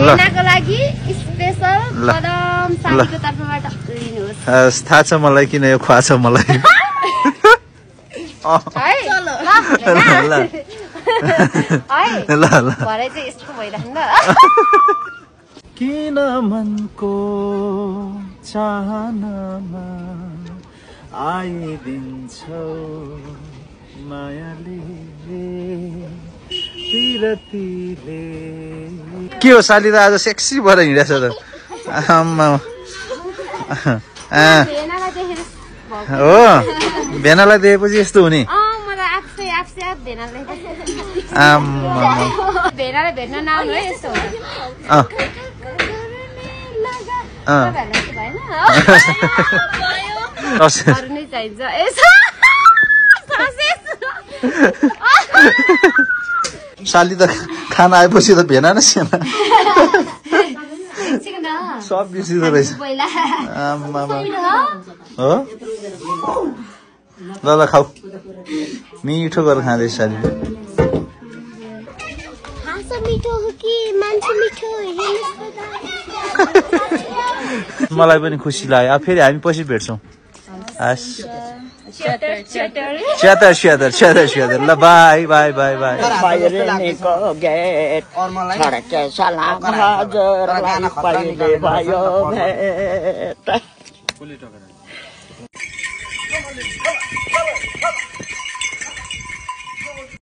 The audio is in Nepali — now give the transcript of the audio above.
भेनाको लागि स्पेशल कदम साथीको तर्फबाट लिनुहोस्। थाहा छ मलाई किन यो खुवा छ मलाई। है चलो ल ल ल भरे चाहिँ यस्तो भइराख्नु ल। किन मनको चाहनामा आइदिन्छौ मायाले तिरतीले। के हो साली त आज सेक्सी भएर हिँडेछ त। आम्मा भेनालाई देखेर हो भेनालाई देखेपछि यस्तो हुने। मलाई आफै भेनालाई भेनालाई भेट्न नआउनु है यस्तो अरू नै चाहिन्छ। साली त खाना आएपछि त भेना न सेना सब बिर्सिँदो रहेछ। हो ल ल खाऊ मिठो गरेर खाँदैछ सालीले। मलाई पनि खुसी लाग्यो। अब फेरि हामी पछि भेट्छौँ। च्यातर ल बाई बाई बाई बाई।